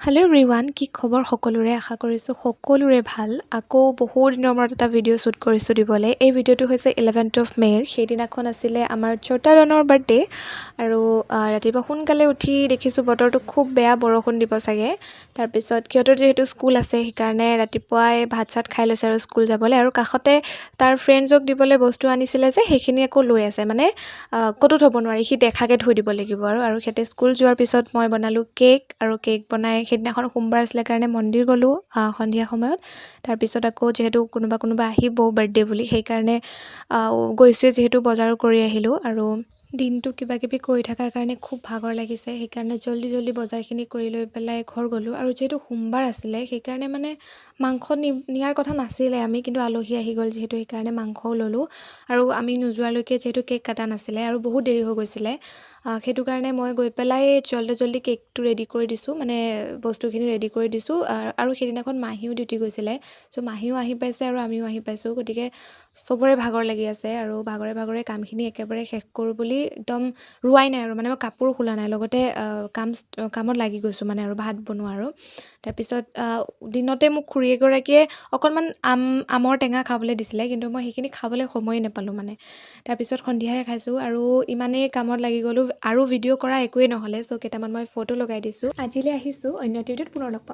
Hello' everyone, কি খবৰ সকলোৰে? আশা কৰিছোঁ সকলোৰে ভাল। আকৌ বহু দিনৰ মূৰত এটা ভিডিঅ' শ্বুট কৰিছোঁ দিবলৈ। এই ভিডিঅ'টো হৈছে 11th মে'ৰ। সেইদিনাখন আছিলে আমাৰ ছোটা ৰনৰ বাৰ্থডে' আৰু ৰাতিপুৱা সোনকালে উঠি দেখিছোঁ বতৰটো খুব বেয়া, বৰষুণ দিব চাগে। তাৰপিছত সিহঁতৰ যিহেতু স্কুল আছে সেইকাৰণে ৰাতিপুৱাই ভাত চাত খাই লৈছে আৰু স্কুল যাবলৈ, আৰু কাষতে তাৰ ফ্ৰেণ্ডছক দিবলৈ বস্তু আনিছিলে যে সেইখিনি আকৌ লৈ আছে, মানে ক'তো থ'ব নোৱাৰি, সি দেখাকৈ থৈ দিব লাগিব। আৰু সিহঁতে স্কুল যোৱাৰ পিছত মই বনালোঁ কেক, আৰু কেক বনাই সেইদিনাখন সোমবাৰ আছিলে কাৰণে মন্দিৰ গ'লোঁ সন্ধিয়া সময়ত। তাৰপিছত আকৌ যিহেতু কোনোবা আহিব বাৰ্থডে' বুলি, সেইকাৰণে গৈছোঁৱে যিহেতু বজাৰো কৰি আহিলোঁ। আৰু দিনটো কিবা কিবি কৰি থকাৰ কাৰণে খুব ভাগৰ লাগিছে, সেইকাৰণে জল্দি বজাৰখিনি কৰি লৈ পেলাই ঘৰ গ'লোঁ। আৰু যিহেতু সোমবাৰ আছিলে সেইকাৰণে মানে মাংস নিয়াৰ কথা নাছিলে আমি, কিন্তু আলহী আহি গ'ল যিহেতু সেইকাৰণে মাংসও ল'লোঁ। আৰু আমি নোযোৱালৈকে যিহেতু কেক কাটা নাছিলে আৰু বহুত দেৰি হৈ গৈছিলে, সেইটো কাৰণে মই গৈ পেলাই জল্দি কেকটো ৰেডি কৰি দিছোঁ, মানে বস্তুখিনি ৰেডি কৰি দিছোঁ। আৰু সেইদিনাখন মাহীও ডিউটি গৈছিলে, চ' মাহীও আহি পাইছে আৰু আমিও আহি পাইছোঁ, গতিকে চবৰে ভাগৰ লাগি আছে। আৰু ভাগৰে কামখিনি একেবাৰে শেষ কৰোঁ বুলি একদম ৰোৱাই নাই, আৰু মানে মই কাপোৰো খোলা নাই, লগতে কামত লাগি গৈছোঁ মানে, আৰু ভাত বনোৱা। আৰু তাৰপিছত দিনতে মোক খুৰী এগৰাকীয়ে অকণমান আমৰ টেঙা খাবলৈ দিছিলে, কিন্তু মই সেইখিনি খাবলৈ সময়ে নাপালোঁ মানে। তাৰপিছত সন্ধিয়াহে খাইছোঁ, আৰু ইমানেই কামত লাগি গ'লোঁ আৰু ভিডিঅ' কৰা একোৱেই নহ'লে। চ' কেইটামান মই ফটো লগাই দিছোঁ। আজিলৈ আহিছোঁ, অন্য ভিডিঅ'ত পুনৰ লগ পাম।